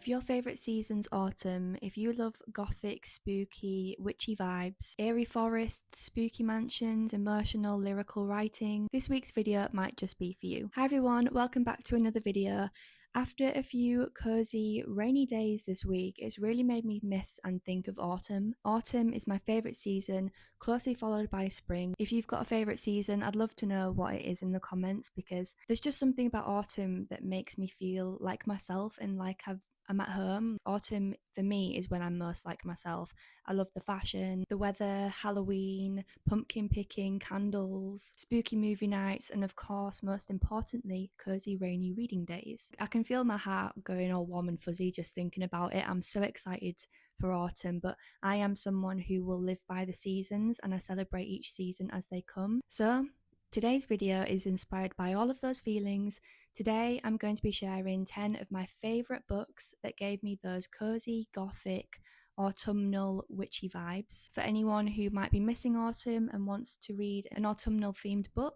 If your favourite season's autumn, if you love gothic, spooky, witchy vibes, eerie forests, spooky mansions, emotional, lyrical writing, this week's video might just be for you. Hi everyone, welcome back to another video. After a few cozy, rainy days this week, it's really made me miss and think of autumn. Autumn is my favourite season, closely followed by spring. If you've got a favourite season, I'd love to know what it is in the comments, because there's just something about autumn that makes me feel like myself and like I'm at home. Autumn for me is when I'm most like myself. I love the fashion, the weather, Halloween, pumpkin picking, candles, spooky movie nights, and of course, most importantly, cozy rainy reading days. I can feel my heart going all warm and fuzzy just thinking about it. I'm so excited for autumn, but I am someone who will live by the seasons and I celebrate each season as they come. So today's video is inspired by all of those feelings. Today I'm going to be sharing 10 of my favourite books that gave me those cozy, gothic, autumnal, witchy vibes. For anyone who might be missing autumn and wants to read an autumnal themed book,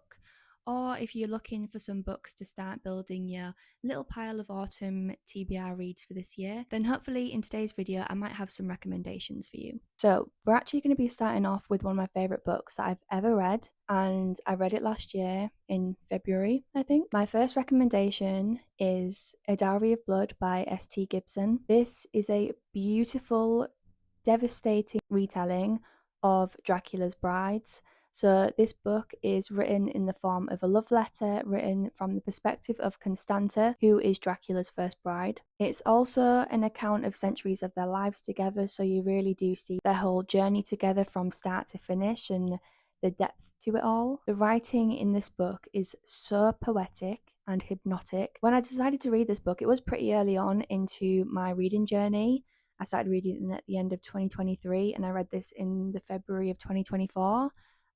or if you're looking for some books to start building your little pile of autumn TBR reads for this year, then hopefully in today's video I might have some recommendations for you. So we're actually going to be starting off with one of my favourite books that I've ever read, and I read it last year in February, I think. My first recommendation is A Dowry of Blood by S.T. Gibson. This is a beautiful, devastating retelling of Dracula's brides. So this book is written in the form of a love letter written from the perspective of Constanta, who is Dracula's first bride. It's also an account of centuries of their lives together, so you really do see their whole journey together from start to finish and the depth to it all. The writing in this book is so poetic and hypnotic. When I decided to read this book, it was pretty early on into my reading journey. I started reading it at the end of 2023 and I read this in the February of 2024.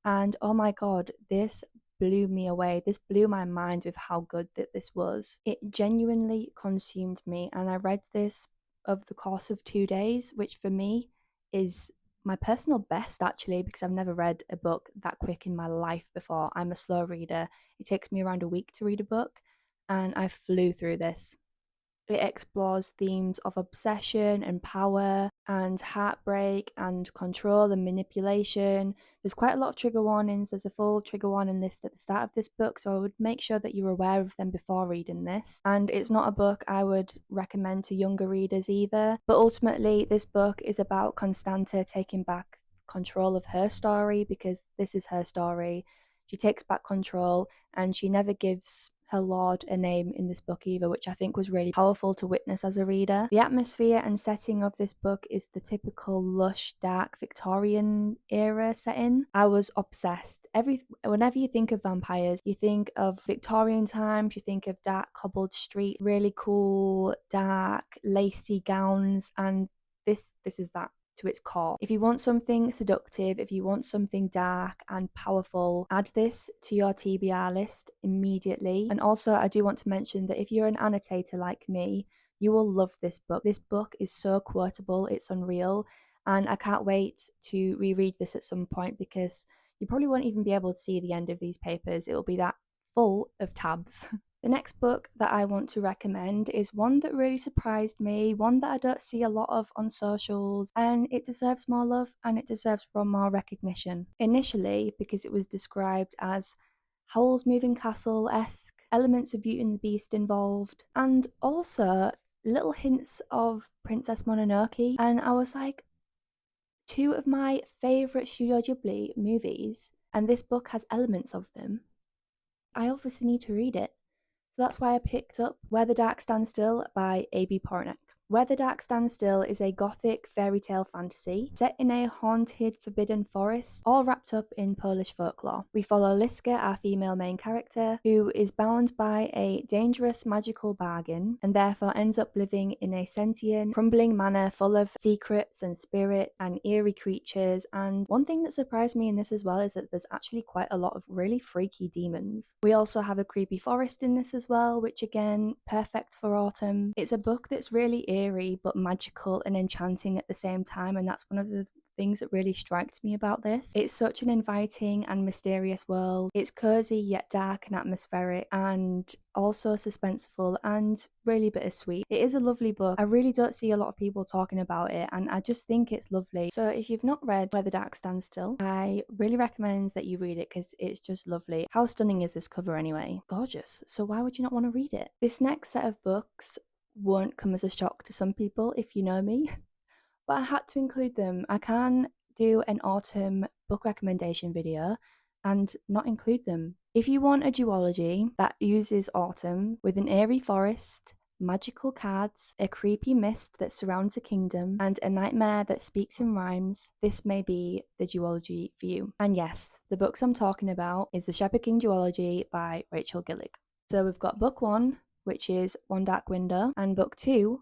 And oh my god, this blew me away. This blew my mind with how good that this was. It genuinely consumed me, and I read this over the course of 2 days, which for me is my personal best actually, because I've never read a book that quick in my life before. I'm a slow reader. It takes me around a week to read a book, and I flew through this. It explores themes of obsession and power and heartbreak and control and manipulation. There's quite a lot of trigger warnings. There's a full trigger warning list at the start of this book, so I would make sure that you're aware of them before reading this. And it's not a book I would recommend to younger readers either. But ultimately, this book is about Constanta taking back control of her story, because this is her story. She takes back control and she never gives her lord a name in this book either, which I think was really powerful to witness as a reader. The atmosphere and setting of this book is the typical lush, dark Victorian era setting. I was obsessed. Whenever you think of vampires, you think of Victorian times, you think of dark cobbled streets, really cool, dark, lacy gowns, and this is that to its core. If you want something seductive, if you want something dark and powerful, add this to your TBR list immediately. And also, I do want to mention that if you're an annotator like me, you will love this book. This book is so quotable, it's unreal, and I can't wait to reread this at some point, because you probably won't even be able to see the end of these papers. It will be that full of tabs. The next book that I want to recommend is one that really surprised me, one that I don't see a lot of on socials, and it deserves more love and it deserves more recognition. Initially, because it was described as Howl's Moving Castle-esque, elements of Beauty and the Beast involved, and also little hints of Princess Mononoke, and I was like, two of my favourite Studio Ghibli movies, and this book has elements of them. I obviously need to read it. So that's why I picked up Where the Dark Stands Still by A.B. Portnick. Where the Dark Stands Still is a gothic fairy tale fantasy set in a haunted, forbidden forest, all wrapped up in Polish folklore. We follow Liska, our female main character, who is bound by a dangerous magical bargain and therefore ends up living in a sentient, crumbling manor full of secrets and spirits and eerie creatures. And one thing that surprised me in this as well is that there's actually quite a lot of really freaky demons. We also have a creepy forest in this as well, which again, perfect for autumn. It's a book that's really eerie but magical and enchanting at the same time, and that's one of the things that really strikes me about this. It's such an inviting and mysterious world. It's cozy yet dark and atmospheric, and also suspenseful and really bittersweet. It is a lovely book. I really don't see a lot of people talking about it, and I just think it's lovely. So if you've not read Where the Dark Stands Still, I really recommend that you read it because it's just lovely. How stunning is this cover anyway? Gorgeous. So why would you not want to read it? This next set of books won't come as a shock to some people if you know me, but I had to include them. I can do an autumn book recommendation video and not include them. If you want a duology that uses autumn with an airy forest, magical cards, a creepy mist that surrounds a kingdom, and a nightmare that speaks in rhymes, this may be the duology for you. And yes, the books I'm talking about is the Shepherd King Duology by Rachel Gillig. So we've got book 1, which is One Dark Window, and book 2,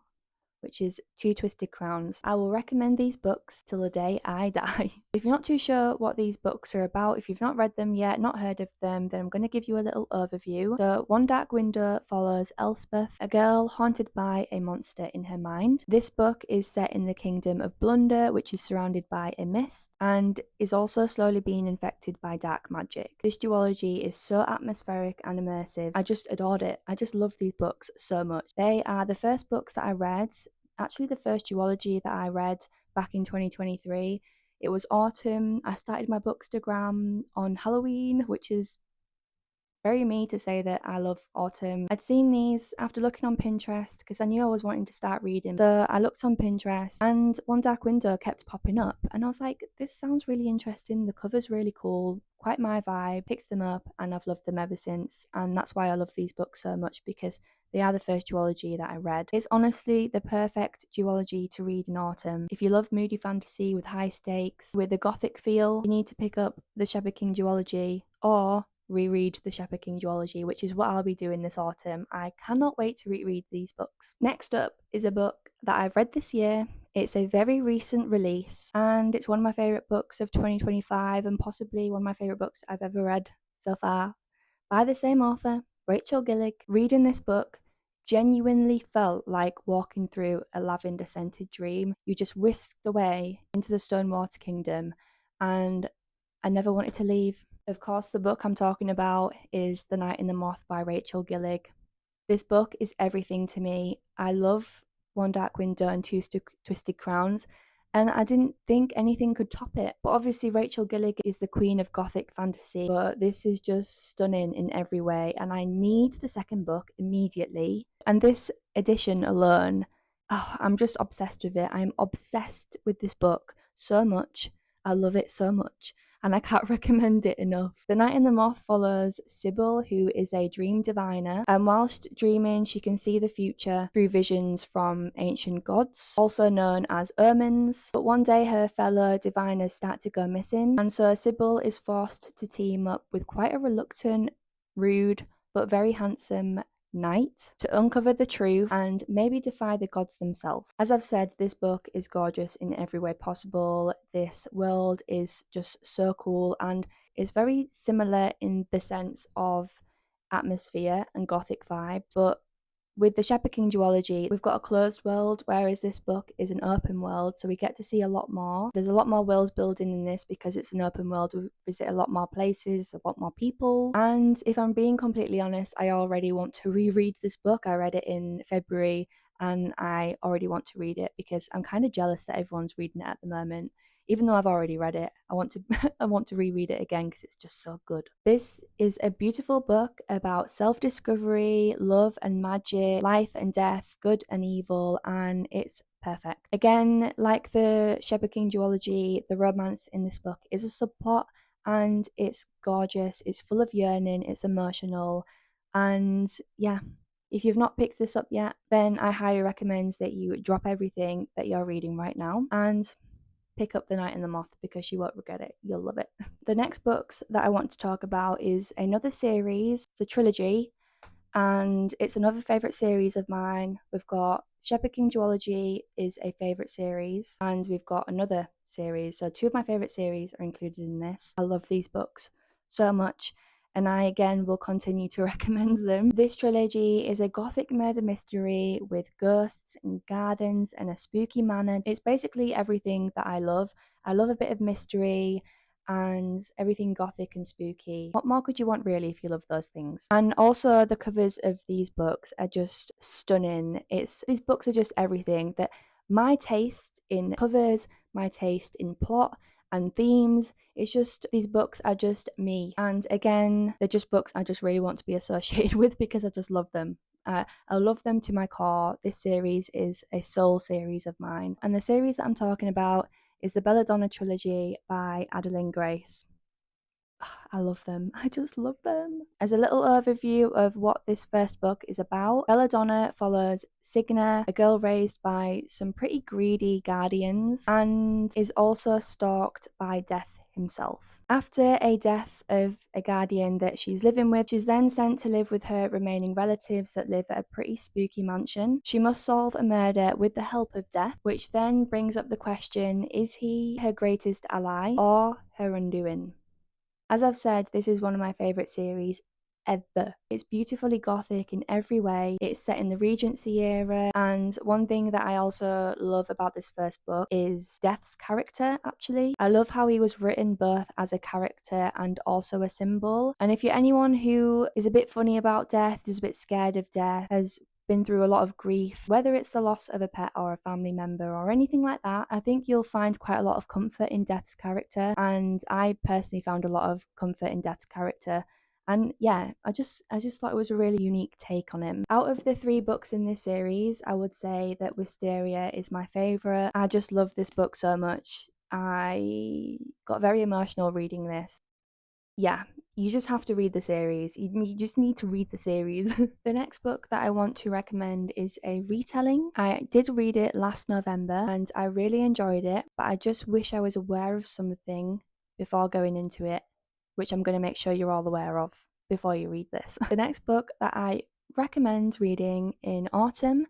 which is Two Twisted Crowns. I will recommend these books till the day I die. If you're not too sure what these books are about, if you've not read them yet, not heard of them, then I'm going to give you a little overview. So One Dark Window follows Elspeth, a girl haunted by a monster in her mind. This book is set in the kingdom of Blunder, which is surrounded by a mist and is also slowly being infected by dark magic. This duology is so atmospheric and immersive. I just adored it. I just love these books so much. They are the first books that I read, actually the first duology that I read back in 2023. It was autumn. I started my Bookstagram on Halloween, which is very me to say that I love autumn. I'd seen these after looking on Pinterest because I knew I was wanting to start reading. So I looked on Pinterest and One Dark Window kept popping up, and I was like, this sounds really interesting. The cover's really cool, quite my vibe. Picked them up and I've loved them ever since. And that's why I love these books so much, because they are the first duology that I read. It's honestly the perfect duology to read in autumn. If you love moody fantasy with high stakes, with a Gothic feel, you need to pick up the Shepherd King duology or reread the Shepherd King duology, which is what I'll be doing this autumn. I cannot wait to reread these books. Next up is a book that I've read this year. It's a very recent release and it's one of my favourite books of 2025 and possibly one of my favourite books I've ever read so far, by the same author, Rachel Gillig. Reading this book genuinely felt like walking through a lavender scented dream. You just whisked away into the Stonewater Kingdom and I never wanted to leave. Of course, the book I'm talking about is The Night in the Moth by Rachel Gillig. This book is everything to me. I love One Dark Window and Two Twisted Crowns, and I didn't think anything could top it. But obviously Rachel Gillig is the queen of Gothic fantasy, but this is just stunning in every way, and I need the second book immediately. And this edition alone, I'm just obsessed with it. I'm obsessed with this book so much. I love it so much, and I can't recommend it enough. The Night in the Moth follows Sybil, who is a dream diviner, and whilst dreaming, she can see the future through visions from ancient gods, also known as omens. But one day her fellow diviners start to go missing, and so Sybil is forced to team up with quite a reluctant, rude, but very handsome knight to uncover the truth and maybe defy the gods themselves. As I've said, this book is gorgeous in every way possible. This world is just so cool and is very similar in the sense of atmosphere and Gothic vibes, but with the Shepherd King duology, we've got a closed world, whereas this book is an open world, so we get to see a lot more. There's a lot more world building in this because it's an open world. We visit a lot more places, a lot more people. And if I'm being completely honest, I already want to reread this book. I read it in February and I already want to read it because I'm kind of jealous that everyone's reading it at the moment. Even though I've already read it, I want to I want to reread it again because it's just so good. This is a beautiful book about self-discovery, love and magic, life and death, good and evil, and it's perfect. Again, like the Shepherd King duology, the romance in this book is a subplot and it's gorgeous, it's full of yearning, it's emotional, and yeah. If you've not picked this up yet, then I highly recommend that you drop everything that you're reading right now and pick up The Night in the Moth because you won't regret it. You'll love it. The next books that I want to talk about is another series, the Trilogy, and it's another favourite series of mine. We've got Shepherd King Duology is a favourite series, and we've got another series. So two of my favourite series are included in this. I love these books so much. and I again will continue to recommend them. This trilogy is a gothic murder mystery with ghosts and gardens and a spooky manor. It's basically everything that I love. I love a bit of mystery and everything gothic and spooky. What more could you want really if you love those things? And also the covers of these books are just stunning. These books are just everything that my taste in covers, my taste in plot and themes. It's just, these books are just me. And again, they're just books I just really want to be associated with because I just love them. I love them to my core. This series is a soul series of mine. And the series that I'm talking about is the Belladonna Trilogy by Adeline Grace. I love them. I just love them. As a little overview of what this first book is about, Belladonna follows Signa, a girl raised by some pretty greedy guardians, and is also stalked by Death himself. After a death of a guardian that she's living with, she's then sent to live with her remaining relatives that live at a pretty spooky mansion. She must solve a murder with the help of Death, which then brings up the question, is he her greatest ally or her undoing? As I've said, this is one of my favourite series ever. It's beautifully gothic in every way. It's set in the Regency era, and one thing that I also love about this first book is Death's character, actually. I love how he was written both as a character and also a symbol. And if you're anyone who is a bit funny about death, is a bit scared of death, has been through a lot of grief, whether it's the loss of a pet or a family member or anything like that, I think you'll find quite a lot of comfort in Death's character, and I personally found a lot of comfort in Death's character. And yeah, I just thought it was a really unique take on him. Out of the 3 books in this series, I would say that Wisteria is my favourite. I just love this book so much. I got very emotional reading this. Yeah, you just have to read the series. You just need to read the series. The next book that I want to recommend is a retelling. I did read it last November and I really enjoyed it, but I just wish I was aware of something before going into it, which I'm going to make sure you're all aware of before you read this. The next book that I recommend reading in autumn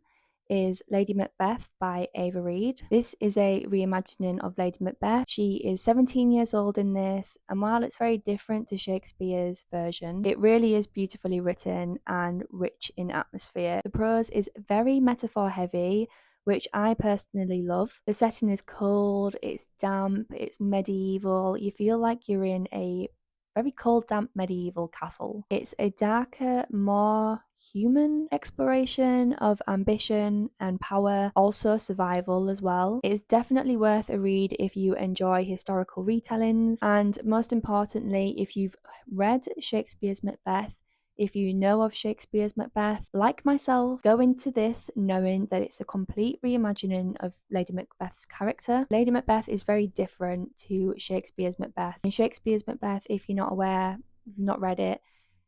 is Lady Macbeth by Ava Reid. This is a reimagining of Lady Macbeth. She is 17 years old in this, and while it's very different to Shakespeare's version, it really is beautifully written and rich in atmosphere. The prose is very metaphor heavy, which I personally love. The setting is cold, it's damp, it's medieval. You feel like you're in a very cold, damp medieval castle. It's a darker, more human exploration of ambition and power, also survival as well. It is definitely worth a read if you enjoy historical retellings, and most importantly, if you've read Shakespeare's Macbeth. If you know of Shakespeare's Macbeth, like myself, go into this knowing that it's a complete reimagining of Lady Macbeth's character. Lady Macbeth is very different to Shakespeare's Macbeth. In Shakespeare's Macbeth, if you're not aware, if you've not read it,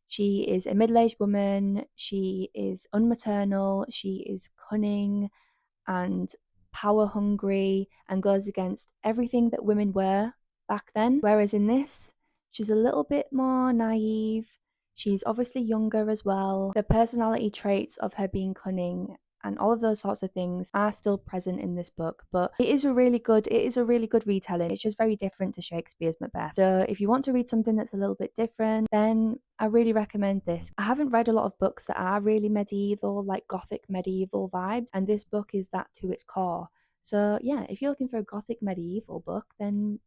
she is a middle-aged woman, she is unmaternal, she is cunning and power hungry and goes against everything that women were back then. Whereas in this, she's a little bit more naive. She's obviously younger as well. The personality traits of her being cunning and all of those sorts of things are still present in this book, but it is a really good retelling. It's just very different to Shakespeare's Macbeth. So if you want to read something that's a little bit different, then I really recommend this. I haven't read a lot of books that are really medieval, like gothic medieval vibes, and this book is that to its core. So yeah, if you're looking for a gothic medieval book, then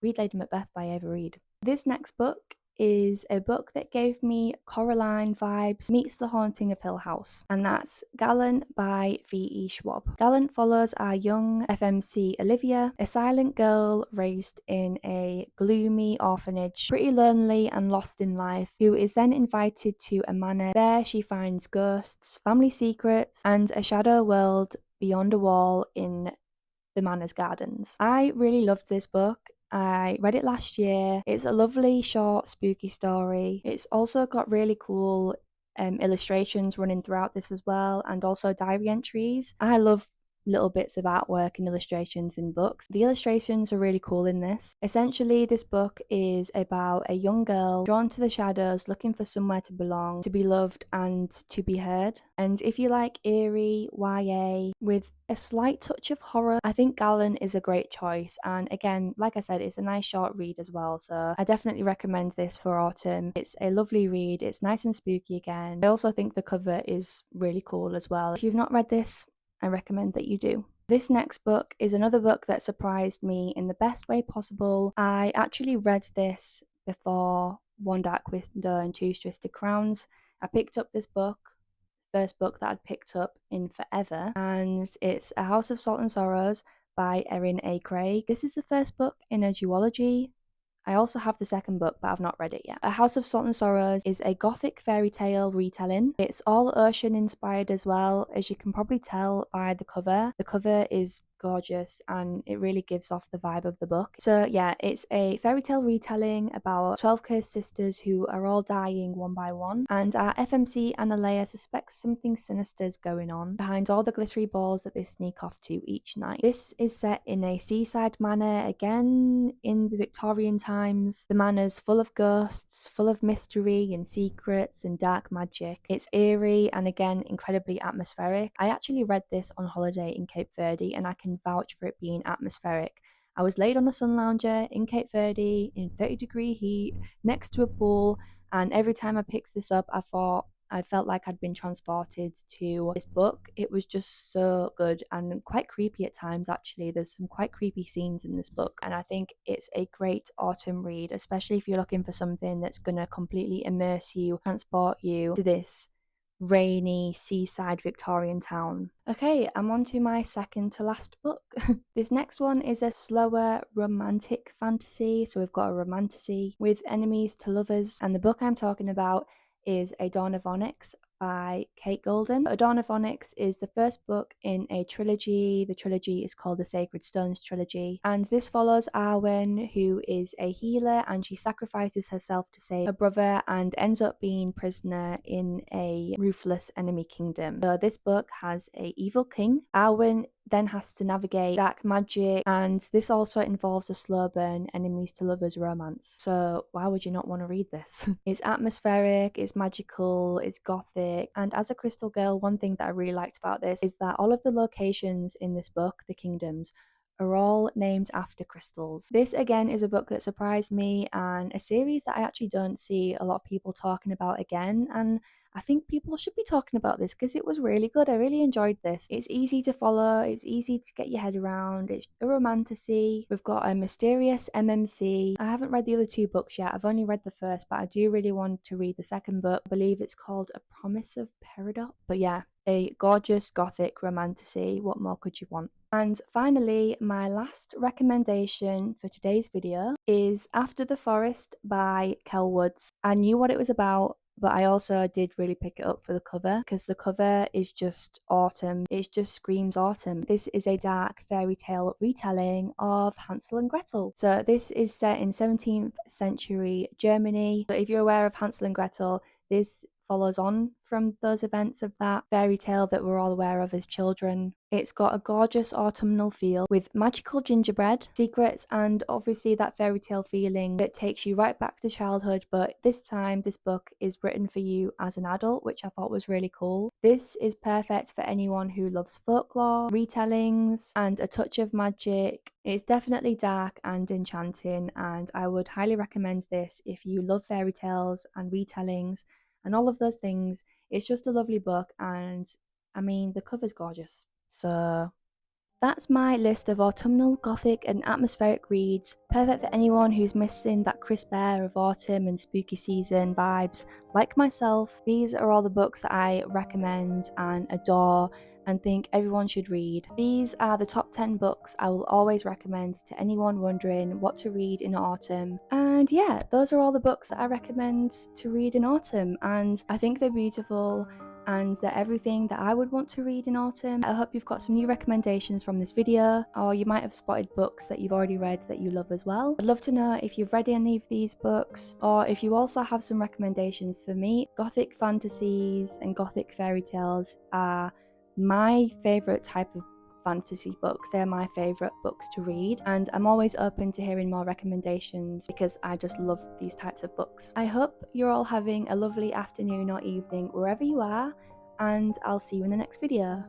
read Lady Macbeth by Ava Reid. This next book is a book that gave me Coraline vibes meets The Haunting of Hill House, and that's Gallant by V.E. Schwab. Gallant follows our young FMC Olivia, a silent girl raised in a gloomy orphanage, pretty lonely and lost in life, who is then invited to a manor. There she finds ghosts, family secrets, and a shadow world beyond a wall in the manor's gardens. I really loved this book. I read it last year. It's a lovely, short, spooky story. It's also got really cool illustrations running throughout this as well, and also diary entries. I love little bits of artwork and illustrations in books. The illustrations are really cool in this. Essentially, this book is about a young girl drawn to the shadows, looking for somewhere to belong, to be loved and to be heard. And if you like eerie YA with a slight touch of horror, I think Galen is a great choice. And again, like I said, it's a nice short read as well, so I definitely recommend this for autumn. It's a lovely read, it's nice and spooky again. I also think the cover is really cool as well. If you've not read this, I recommend that you do. This next book is another book that surprised me in the best way possible. I actually read this before One Dark Window and Two Twisted Crowns. I picked up this book, first book that I'd picked up in forever, and it's A House of Salt and Sorrows by Erin A. Craig. This is the first book in a duology. I also have the second book, but I've not read it yet. A House of Salt and Sorrows is a Gothic fairy tale retelling. It's all ocean inspired as well, as you can probably tell by the cover. The cover is gorgeous and it really gives off the vibe of the book. So yeah, it's a fairy tale retelling about 12 cursed sisters who are all dying one by one, and our FMC Annalea suspects something sinister is going on behind all the glittery balls that they sneak off to each night. This is set in a seaside manor, again in the Victorian times. The manor's full of ghosts, full of mystery and secrets and dark magic. It's eerie and again incredibly atmospheric. I actually read this on holiday in Cape Verde and I can vouch for it being atmospheric. I was laid on a sun lounger in Cape Verde in 30-degree heat next to a pool, and every time I picked this up I felt like I'd been transported to this book. It was just so good and quite creepy at times actually. There's some quite creepy scenes in this book, and I think it's a great autumn read, especially if you're looking for something that's going to completely immerse you, transport you to this rainy seaside Victorian town. Okay, I'm on to my second to last book. This next one is a slower romantic fantasy. So we've got a romantasy with enemies to lovers, and the book I'm talking about is A Dawn of Onyx by Kate Golden. A Dawn of Onyx is the first book in a trilogy. The trilogy is called the Sacred Stones Trilogy, and this follows Arwen, who is a healer, and she sacrifices herself to save her brother and ends up being prisoner in a ruthless enemy kingdom. So this book has a evil king. Arwen then has to navigate dark magic, and this also involves a slow burn enemies to lovers romance. So why would you not want to read this? It's atmospheric, it's magical, it's gothic, and as a crystal girl, one thing that I really liked about this is that all of the locations in this book, the kingdoms, are all named after crystals. This again is a book that surprised me and a series that I actually don't see a lot of people talking about again, and I think people should be talking about this because it was really good. I really enjoyed this. It's easy to follow, it's easy to get your head around, it's a romantasy. We've got a mysterious MMC. I haven't read the other two books yet, I've only read the first, but I do really want to read the second book. I believe it's called A Promise of Peridot. But yeah, a gorgeous gothic romantasy. What more could you want? And finally, my last recommendation for today's video is After the Forest by Kel Woods. I knew what it was about, but I also did really pick it up for the cover because the cover is just autumn. It just screams autumn. This is a dark fairy tale retelling of Hansel and Gretel. So this is set in 17th century Germany. So if you're aware of Hansel and Gretel, this follows on from those events of that fairy tale that we're all aware of as children. It's got a gorgeous autumnal feel with magical gingerbread, secrets, and obviously that fairy tale feeling that takes you right back to childhood, but this time this book is written for you as an adult, which I thought was really cool. This is perfect for anyone who loves folklore, retellings, and a touch of magic. It's definitely dark and enchanting, and I would highly recommend this if you love fairy tales and retellings and all of those things. It's just a lovely book, and I mean the cover's gorgeous. So that's my list of autumnal, gothic and atmospheric reads, perfect for anyone who's missing that crisp air of autumn and spooky season vibes. Like myself, these are all the books that I recommend and adore and think everyone should read. These are the top 10 books I will always recommend to anyone wondering what to read in autumn. And yeah, those are all the books that I recommend to read in autumn, and I think they're beautiful and they're everything that I would want to read in autumn. I hope you've got some new recommendations from this video, or you might have spotted books that you've already read that you love as well. I'd love to know if you've read any of these books, or if you also have some recommendations for me. Gothic fantasies and gothic fairy tales are my favourite type of fantasy books. They're my favourite books to read, and I'm always open to hearing more recommendations because I just love these types of books. I hope you're all having a lovely afternoon or evening wherever you are, and I'll see you in the next video.